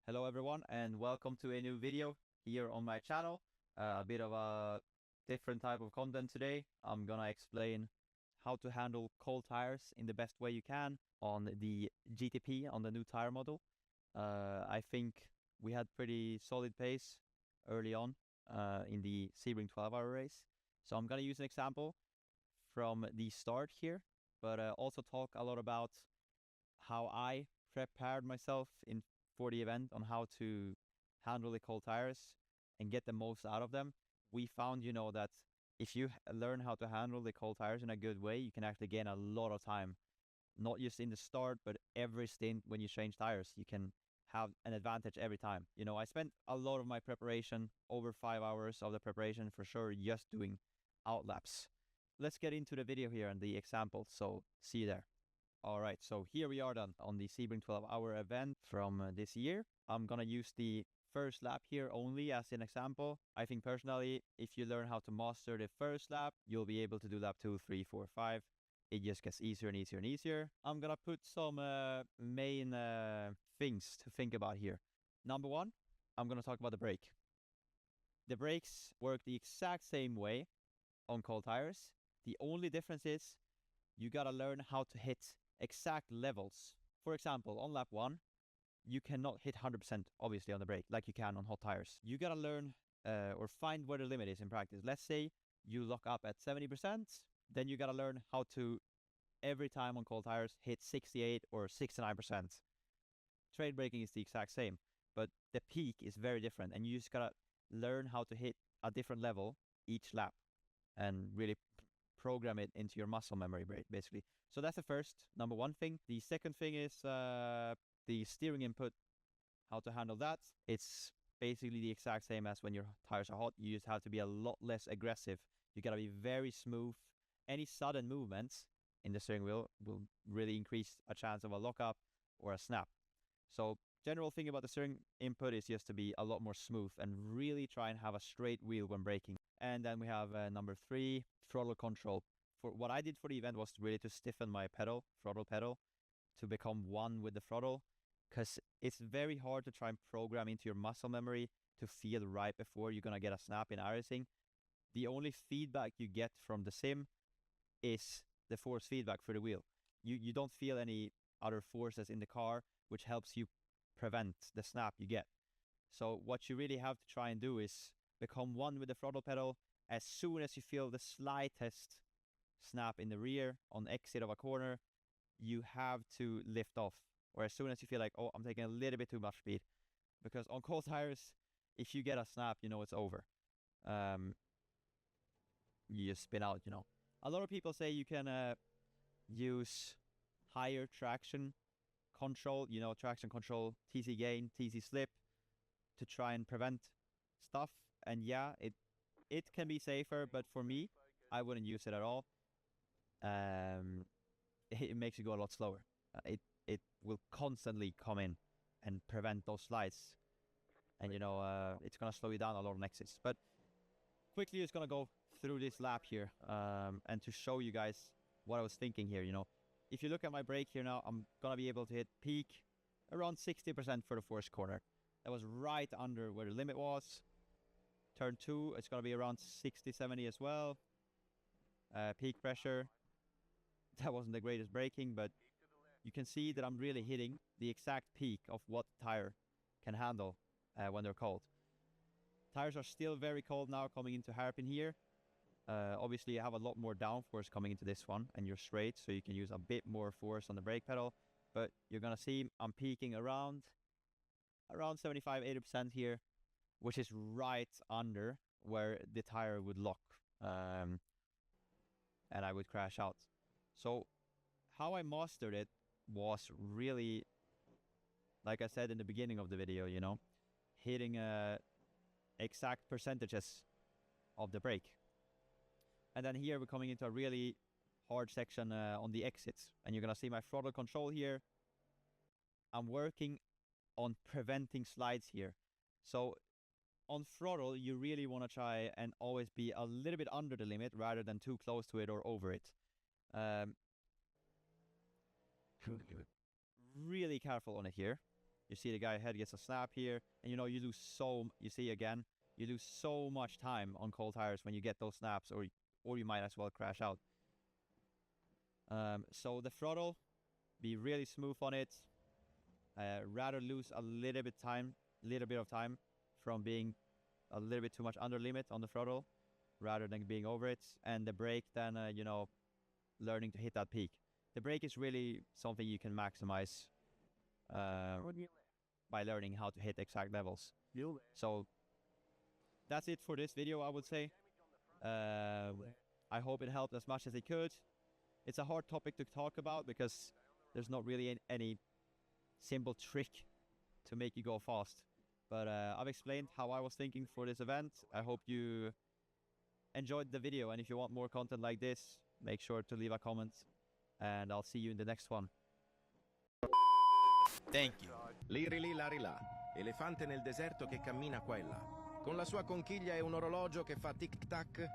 Hello everyone and welcome to a new video here on my channel. A bit of a different type of content today. I'm gonna explain how to handle cold tires in the best way you can on the GTP, on the new tire model. I think we had pretty solid pace early on in the Sebring 12-hour race. So I'm gonna use an example from the start here, but also talk a lot about how I prepared myself for the event on how to handle the cold tires and get the most out of them. We found, that if you learn how to handle the cold tires in a good way, you can actually gain a lot of time, not just in the start, but every stint when you change tires, you can have an advantage every time. I spent a lot of my preparation, over 5 hours of the preparation for sure, just doing out laps. Let's get into the video here and the example. So see you there. All right, so here we are then on the Sebring 12-hour event from this year. I'm gonna use the first lap here only as an example. I think personally, if you learn how to master the first lap, you'll be able to do lap 2, 3, 4, 5. It just gets easier and easier and easier. I'm gonna put some main things to think about here. Number one, I'm gonna talk about the brake. The brakes work the exact same way on cold tires. The only difference is you gotta learn how to hit exact levels. For example, on lap 1, you cannot hit 100% obviously on the brake like you can on hot tires. You gotta learn or find where the limit is in practice. Let's say you lock up at 70%, then you gotta learn how to every time on cold tires hit 68 or 69%. Trade braking is the exact same, but the peak is very different, and you just gotta learn how to hit a different level each lap and really program it into your muscle memory, basically. So that's the first, number one thing. The second thing is the steering input, how to handle that. It's basically the exact same as when your tires are hot. You just have to be a lot less aggressive. You gotta be very smooth. Any sudden movements in the steering wheel will really increase a chance of a lockup or a snap. So general thing about the steering input is just to be a lot more smooth and really try and have a straight wheel when braking. And then we have number 3, throttle control. For what I did for the event was really to stiffen my throttle pedal, to become one with the throttle, because it's very hard to try and program into your muscle memory to feel right before you're gonna get a snap in iRacing. The only feedback you get from the sim is the force feedback for the wheel. You don't feel any other forces in the car, which helps you prevent the snap you get. So what you really have to try and do is become one with the throttle pedal. As soon as you feel the slightest snap in the rear on exit of a corner, you have to lift off. Or as soon as you feel like, oh, I'm taking a little bit too much speed. Because on cold tires, if you get a snap, it's over. You just spin out, A lot of people say you can use higher traction control, traction control, TC gain, TC slip, to try and prevent stuff. And yeah, it can be safer, but for me, I wouldn't use it at all. It makes you go a lot slower. It will constantly come in and prevent those slides, and it's gonna slow you down a lot on exits. But quickly, just gonna go through this lap here, and to show you guys what I was thinking here. If you look at my brake here now, I'm gonna be able to hit peak around 60% for the first corner. That was right under where the limit was. Turn 2, it's gonna be around 60, 70 as well. Peak pressure, that wasn't the greatest braking, but you can see that I'm really hitting the exact peak of what the tire can handle when they're cold. Tires are still very cold now coming into hairpin here. Obviously, you have a lot more downforce coming into this one, and you're straight, so you can use a bit more force on the brake pedal. But you're gonna see I'm peaking around 75, 80% here, which is right under where the tire would lock, and I would crash out. So how I mastered it was really, like I said in the beginning of the video, hitting exact percentages of the brake. And then here we're coming into a really hard section on the exits, and you're gonna see my throttle control here. I'm working on preventing slides here. So on throttle, you really want to try and always be a little bit under the limit rather than too close to it or over it. Really careful on it here. You see the guy ahead gets a snap here, and you lose you see again, you lose so much time on cold tires when you get those snaps, or you might as well crash out. So the throttle, be really smooth on it. Rather lose a little bit of time from being a little bit too much under limit on the throttle, rather than being over it. And the brake, then learning to hit that peak. The brake is really something you can maximize by learning how to hit exact levels. So that's it for this video, I would say. I hope it helped as much as it could. It's a hard topic to talk about because there's not really any simple trick to make you go fast. But I've explained how I was thinking for this event. I hope you enjoyed the video, and if you want more content like this, make sure to leave a comment, and I'll see you in the next one. Thank you. Liri lì, lari là, elefante nel deserto che cammina qua e là. Con la sua conchiglia e un orologio che fa tic-tac.